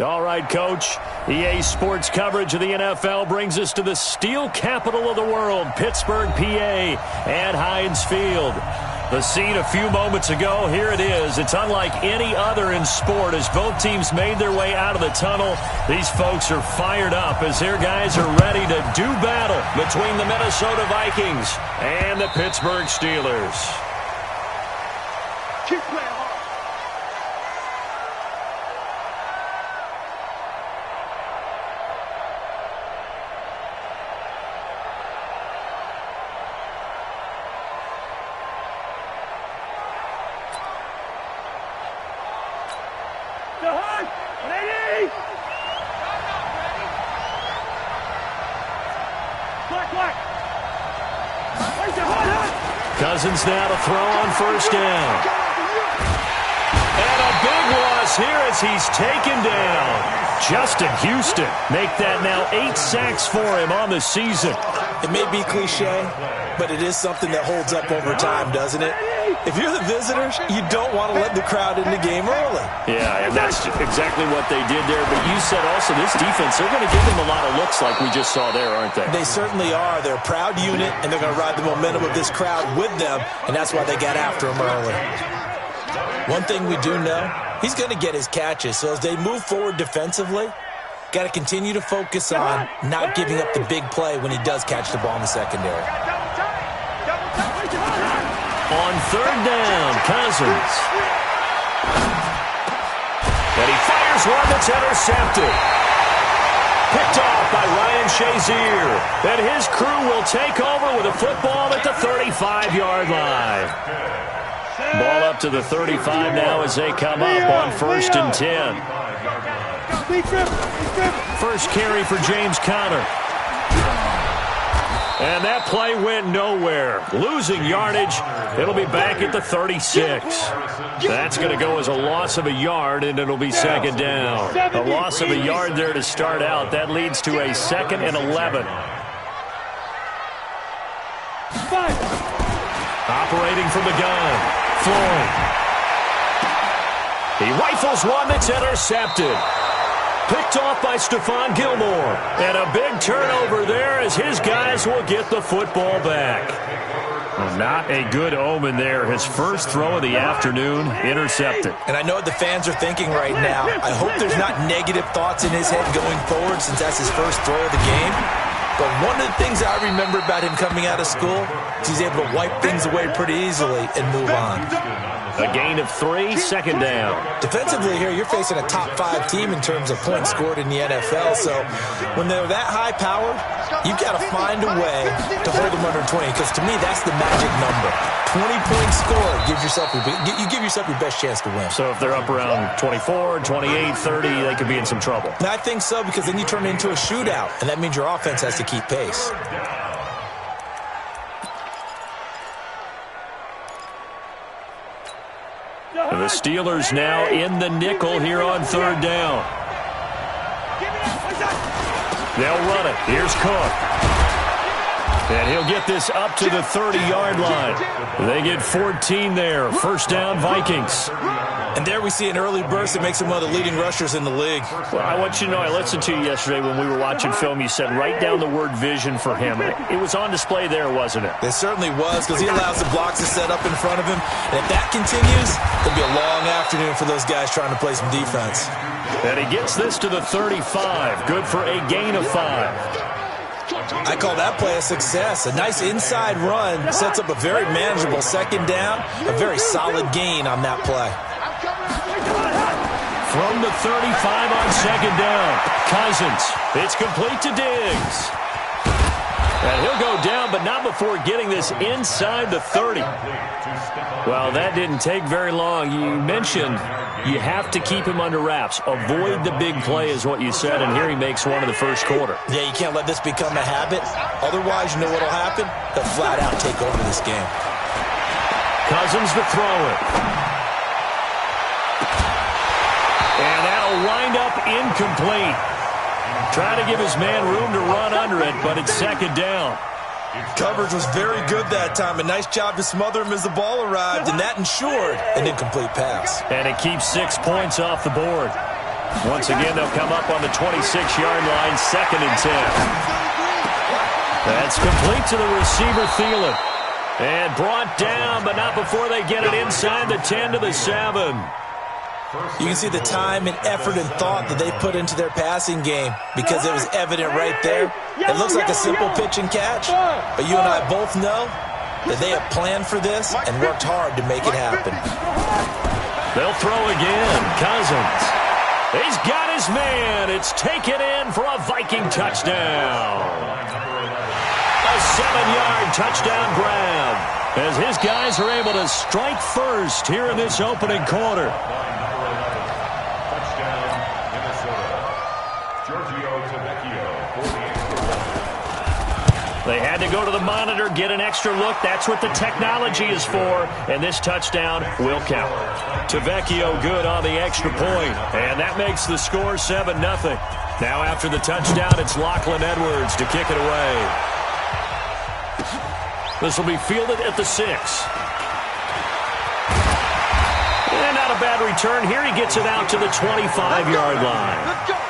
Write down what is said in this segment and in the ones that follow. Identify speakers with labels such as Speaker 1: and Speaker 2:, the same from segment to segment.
Speaker 1: All right, Coach. EA Sports coverage of the NFL brings us to the steel capital of the world, Pittsburgh, PA, at Heinz Field. The scene a few moments ago, here it is. It's unlike any other in sport as both teams made their way out of the tunnel. These folks are fired up as their guys are ready to do battle between the Minnesota Vikings and the Pittsburgh Steelers.
Speaker 2: Keep playing hard.
Speaker 1: Cousins now to throw on first down. And a big loss here as he's taken down. Justin Houston make that now 8 sacks for him on the season.
Speaker 3: It may be cliche, but it is something that holds up over time, doesn't it? If you're the visitors, you don't want to let the crowd in the game early.
Speaker 1: Yeah, and that's exactly what they did there. But you said also this defense, they're going to give him a lot of looks like we just saw there, aren't they?
Speaker 3: They certainly are. They're a proud unit, and they're going to ride the momentum of this crowd with them, and that's why they got after him early. One thing we do know, he's going to get his catches. So as they move forward defensively, got to continue to focus on not giving up the big play when he does catch the ball in the secondary.
Speaker 1: On third down, Cousins. And he fires one that's intercepted. Picked off by Ryan Shazier. And his crew will take over with a football at the 35-yard line. Ball up to the 35 now as they come up on 1st and 10. First carry for James Conner. And that play went nowhere. Losing yardage. It'll be back at the 36. That's going to go as a loss of a yard, and it'll be second down. A loss of a yard there to start out. That leads to a 2nd and 11. Operating from the gun, Floyd. He rifles one that's intercepted. Picked off by Stephon Gilmore. And a big turnover there as his guys will get the football back. Well, not a good omen there. His first throw of the afternoon, intercepted.
Speaker 3: And I know what the fans are thinking right now. I hope there's not negative thoughts in his head going forward since that's his first throw of the game. But one of the things I remember about him coming out of school is he's able to wipe things away pretty easily and move on.
Speaker 1: A gain of 3, second down.
Speaker 3: Defensively here, you're facing a top-5 team in terms of points scored in the NFL. So when they're that high-powered, you've got to find a way to hold them under 20. Because to me, that's the magic number. 20 points scored gives yourself you give yourself your best chance to win.
Speaker 1: So if they're up around 24, 28, 30, they could be in some trouble.
Speaker 3: And I think so, because then you turn it into a shootout, and that means your offense has to keep pace.
Speaker 1: The Steelers now in the nickel here on third down. They'll run it. Here's Cook. And he'll get this up to the 30-yard line. They get 14 there. First down, Vikings.
Speaker 3: And there we see an early burst that makes him one of the leading rushers in the league.
Speaker 1: Well, I want you to know, I listened to you yesterday when we were watching film. You said write down the word vision for him. It was on display there, wasn't it?
Speaker 3: It certainly was, because he allows the blocks to set up in front of him. And if that continues, it'll be a long afternoon for those guys trying to play some defense.
Speaker 1: And he gets this to the 35. Good for a gain of 5.
Speaker 3: I call that play a success. A nice inside run sets up a very manageable second down. A very solid gain on that play.
Speaker 1: From the 35 on second down, Cousins. It's complete to Diggs. And he'll go down, but not before getting this inside the 30. Well, that didn't take very long. You mentioned you have to keep him under wraps. Avoid the big play is what you said, and here he makes one in the first quarter.
Speaker 3: Yeah, you can't let this become a habit. Otherwise, you know what will happen? They'll flat out take over this game.
Speaker 1: Cousins to throw it. And that'll wind up incomplete. Trying to give his man room to run under it, but it's second down.
Speaker 3: Coverage was very good that time. A nice job to smother him as the ball arrived, and that ensured an incomplete pass.
Speaker 1: And it keeps 6 points off the board. Once again, they'll come up on the 26-yard line, 2nd and 10. That's complete to the receiver, Thielen. And brought down, but not before they get it inside the 10 to the 7.
Speaker 3: You can see the time and effort and thought that they put into their passing game because it was evident right there. It looks like a simple pitch and catch, but you and I both know that they have planned for this and worked hard to make it happen.
Speaker 1: They'll throw again. Cousins. He's got his man. It's taken in for a Viking touchdown. A 7-yard touchdown grab as his guys are able to strike first here in this opening quarter. They had to go to the monitor, get an extra look. That's what the technology is for. And this touchdown will count. Tavecchio good on the extra point. And that makes the score 7-0. Now after the touchdown, it's Lachlan Edwards to kick it away. This will be fielded at the 6. And not a bad return here. He gets it out to the 25-yard line.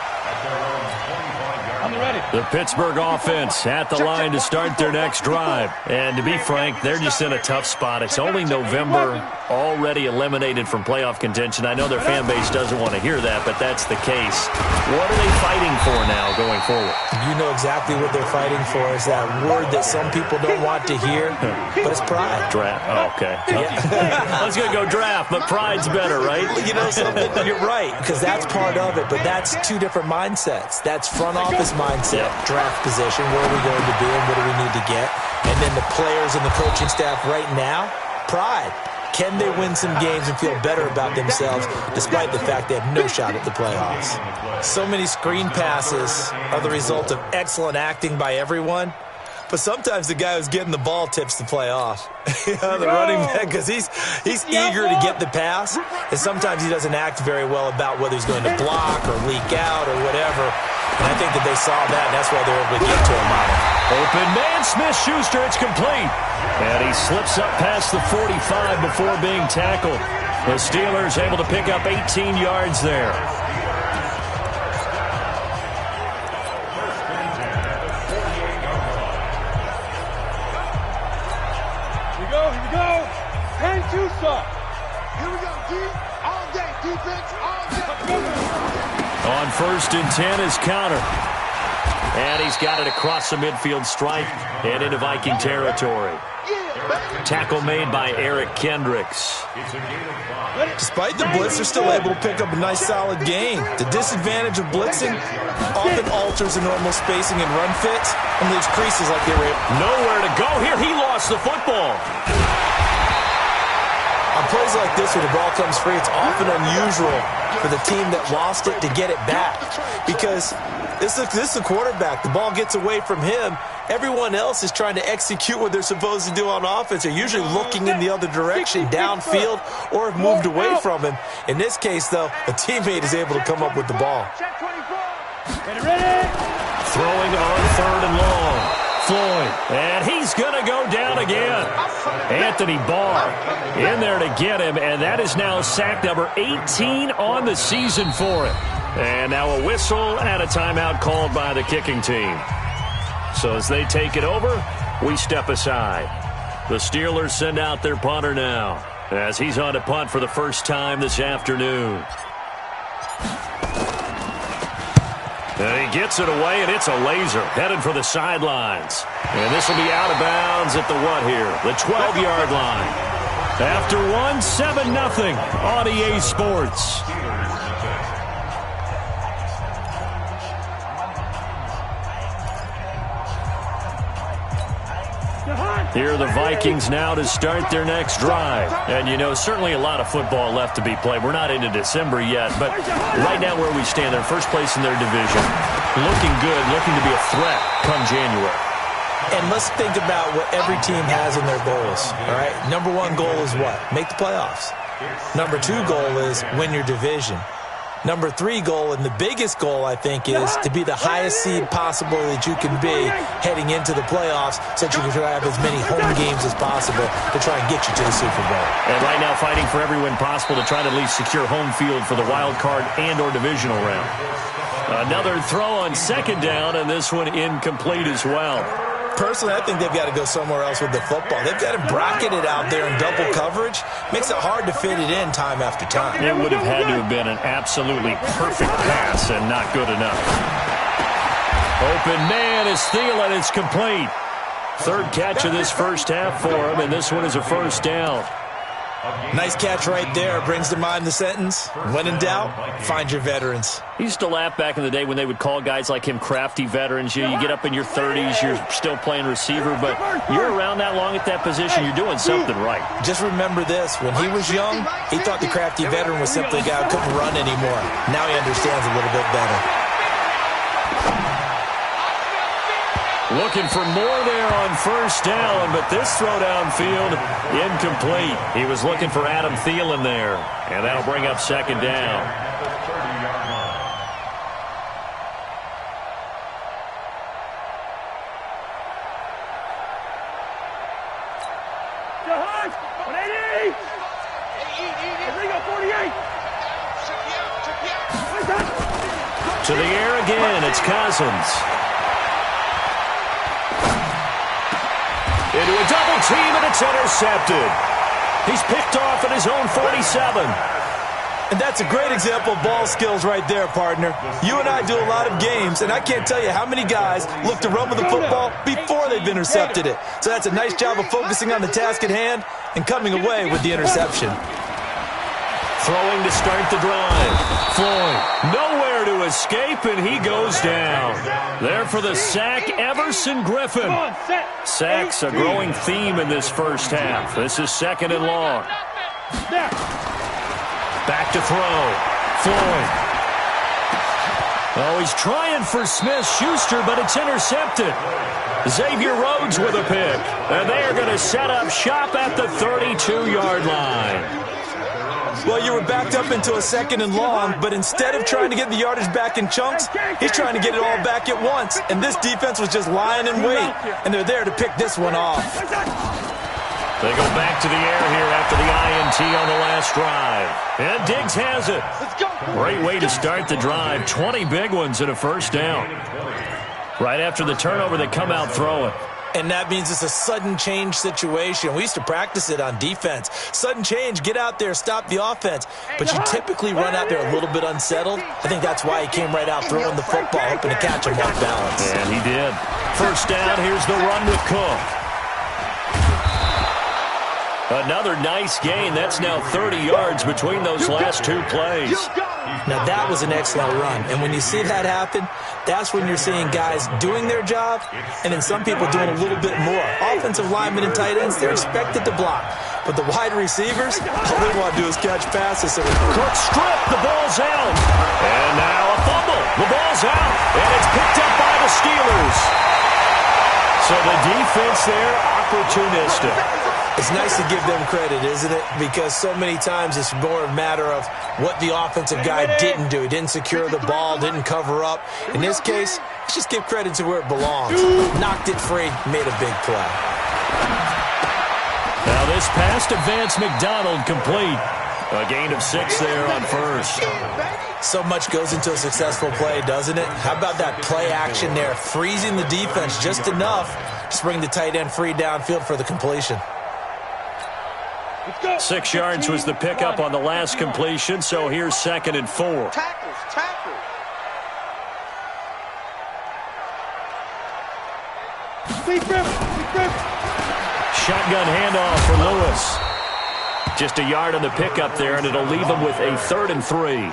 Speaker 1: The Pittsburgh offense at the line to start their next drive. And to be frank, they're just in a tough spot. It's only November, already eliminated from playoff contention. I know their fan base doesn't want to hear that, but that's the case. What are they fighting for now going forward?
Speaker 3: You know exactly what they're fighting for. Is that word that some people don't want to hear, but it's pride.
Speaker 1: Draft. Oh, okay. I was going to go draft, but pride's better, right?
Speaker 3: You know something? You're right, because that's part of it, but that's two different mindsets. That's front office mindset, draft position, where are we going to be and what do we need to get? And then the players and the coaching staff right now, pride. Can they win some games and feel better about themselves despite the fact they have no shot at the playoffs? So many screen passes are the result of excellent acting by everyone, but sometimes the guy who's getting the ball tips the play off. The running back, because he's eager to get the pass, and sometimes he doesn't act very well about whether he's going to block or leak out or whatever. And I think that they saw that, and that's why they were able to get to him on it.
Speaker 1: Open man, Smith-Schuster, it's complete. And he slips up past the 45 before being tackled. The Steelers able to pick up 18 yards there.
Speaker 2: Here we go. And two stop. Here we go, deep, all day, defense, all day.
Speaker 1: On 1st and 10 is Counter. And he's got it across the midfield stripe and into Viking territory. Tackle made by Eric Kendricks.
Speaker 3: Despite the blitz, they're still able to pick up a nice, solid gain. The disadvantage of blitzing often alters the normal spacing and run fits and leaves creases like they were able.
Speaker 1: Nowhere to go here. He lost the football.
Speaker 3: On plays like this, where the ball comes free, it's often unusual for the team that lost it to get it back. Because this is the quarterback. The ball gets away from him. Everyone else is trying to execute what they're supposed to do on offense. They're usually looking in the other direction, downfield, or have moved away from him. In this case, though, a teammate is able to come up with the ball.
Speaker 1: Throwing on 3rd and long. Floyd, and he's going to go down again. Anthony Barr in there to get him, and that is now sack number 18 on the season for him. And now a whistle and a timeout called by the kicking team. So as they take it over, we step aside. The Steelers send out their punter now, as he's on to punt for the first time this afternoon. And he gets it away, and it's a laser headed for the sidelines. And this will be out of bounds at the what here? The 12-yard line. After one, 7-0 on EA Sports. Here are the Vikings now to start their next drive. And, you know, certainly a lot of football left to be played. We're not into December yet, but right now where we stand, they're first place in their division. Looking good, looking to be a threat come January.
Speaker 3: And let's think about what every team has in their goals, all right? Number one goal is what? Make the playoffs. Number two goal is win your division. Number 3 goal, and the biggest goal, I think, is to be the highest seed possible that you can be heading into the playoffs so that you can try to have as many home games as possible to try and get you to the Super Bowl.
Speaker 1: And right now fighting for every win possible to try to at least secure home field for the wild card and or divisional round. Another throw on second down, and this one incomplete as well.
Speaker 3: Personally, I think they've got to go somewhere else with the football. They've got to bracket it out there in double coverage. Makes it hard to fit it in time after time.
Speaker 1: It would have had to have been an absolutely perfect pass and not good enough. Open man is Thielen. It's complete. Third catch of this first half for him, and this one is a first down.
Speaker 3: Nice catch right there. Brings to mind the sentence, when in doubt, find your veterans.
Speaker 1: He used to laugh back in the day when they would call guys like him crafty veterans. You get up in your 30s, you're still playing receiver, but you're around that long at that position, you're doing something right.
Speaker 3: Just remember this. When he was young, he thought the crafty veteran was simply a guy who couldn't run anymore. Now he understands a little bit better.
Speaker 1: Looking for more there on first down, but this throw downfield, incomplete. He was looking for Adam Thielen there, and that'll bring up second down. To the air again, it's Cousins. Into a double team, and it's intercepted. He's picked off at his own 47.
Speaker 3: And that's a great example of ball skills right there, partner. You and I do a lot of games, and I can't tell you how many guys look to run with the football before they've intercepted it. So that's a nice job of focusing on the task at hand and coming away with the interception.
Speaker 1: Throwing to start the drive. Floyd nowhere to escape, and he goes down. There for the sack, Everson Griffin. Sacks a growing theme in this first half. This is second and long. Back to throw. Floyd. Oh, he's trying for Smith-Schuster, but it's intercepted. Xavier Rhodes with a pick. And they are going to set up shop at the 32-yard line.
Speaker 3: Well, you were backed up into a second and long, but instead of trying to get the yardage back in chunks, he's trying to get it all back at once. And this defense was just lying in wait, and they're there to pick this one off.
Speaker 1: They go back to the air here after the INT on the last drive. And Diggs has it. Great way to start the drive. 20 big ones and a first down. Right after the turnover, they come out throwing.
Speaker 3: And that means it's a sudden change situation. We used to practice it on defense. Sudden change, get out there, stop the offense. But you typically run out there a little bit unsettled. I think that's why he came right out throwing the football, hoping to catch him off balance.
Speaker 1: And he did. First down, here's the run with Cook. Another nice gain. That's now 30 yards between those last two plays.
Speaker 3: Now, that was an excellent run. And when you see that happen, that's when you're seeing guys doing their job and then some people doing a little bit more. Offensive linemen and tight ends, they're expected to block. But the wide receivers, all they want to do is catch passes. So
Speaker 1: Cook stripped. The ball's out. And now a fumble. The ball's out. And it's picked up by the Steelers. So the defense there, opportunistic.
Speaker 3: It's nice to give them credit, isn't it? Because so many times it's more a matter of what the offensive guy didn't do. He didn't secure the ball, didn't cover up. In this case, let's just give credit to where it belongs. Knocked it free, made a big play.
Speaker 1: Now this pass to Vance McDonald complete. A gain of 6 there on first.
Speaker 3: So much goes into a successful play, doesn't it? How about that play action there? Freezing the defense just enough to bring the tight end free downfield for the completion.
Speaker 1: 6 yards was the pickup on the last completion, so here's 2nd and 4.
Speaker 2: Tackles.
Speaker 1: Shotgun handoff for Lewis. Just a yard on the pickup there, and it'll leave him with a 3rd and 3.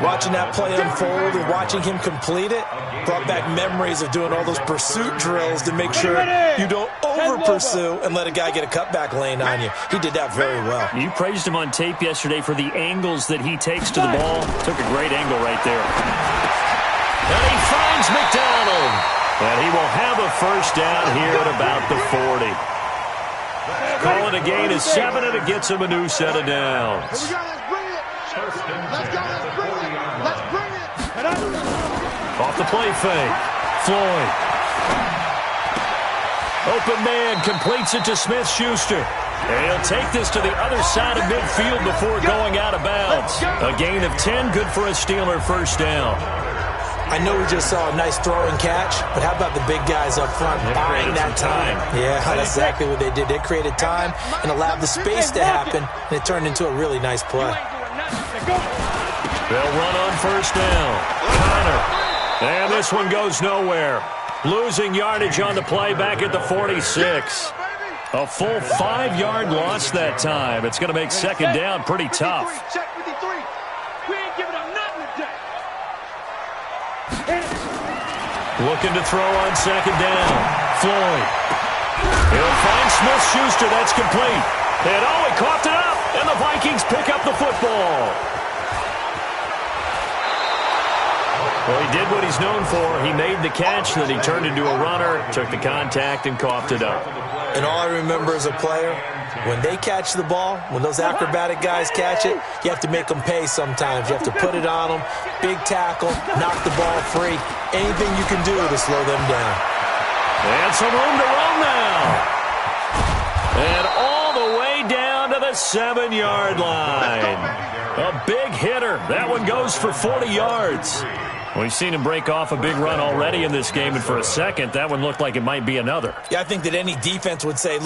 Speaker 3: Watching that play unfold and watching him complete it brought back memories of doing all those pursuit drills to make sure you don't over-pursue and let a guy get a cutback lane on you. He did that very well.
Speaker 1: You praised him on tape yesterday for the angles that he takes to the ball. Took a great angle right there. And he finds McDonald. And he will have a first down here at about the 40. Call it a gain of 7, and it gets him a new set of downs.
Speaker 2: Here we go, let's bring it. Let's go, let's bring it.
Speaker 1: off the play fake. Floyd. Open man completes it to Smith-Schuster. And he'll take this to the other side of midfield before going out of bounds. A gain of 10, good for a Steeler first down.
Speaker 3: I know we just saw a nice throw and catch, but how about the big guys up front buying that time? Yeah, that's exactly what they did. They created time and allowed the space to happen, and it turned into a really nice play.
Speaker 1: They'll run on first down. Connor. And this one goes nowhere. Losing yardage on the play back at the 46. A full 5-yard loss that time. It's going to make second down pretty tough. Looking to throw on second down. Floyd. He'll find Smith-Schuster. That's complete. And he coughed it up. And the Vikings pick up the football. Well, he did what he's known for. He made the catch, then he turned into a runner, took the contact, and coughed it up.
Speaker 3: And all I remember as a player, when they catch the ball, when those acrobatic guys catch it, you have to make them pay sometimes. You have to put it on them, big tackle, knock the ball free. Anything you can do to slow them down.
Speaker 1: And some room to run now. And all the way down to the 7-yard line. A big hitter. That one goes for 40 yards. We've seen him break off a big run already in this game, and for a second, that one looked like it might be another.
Speaker 3: Yeah, I think that any defense would say, look,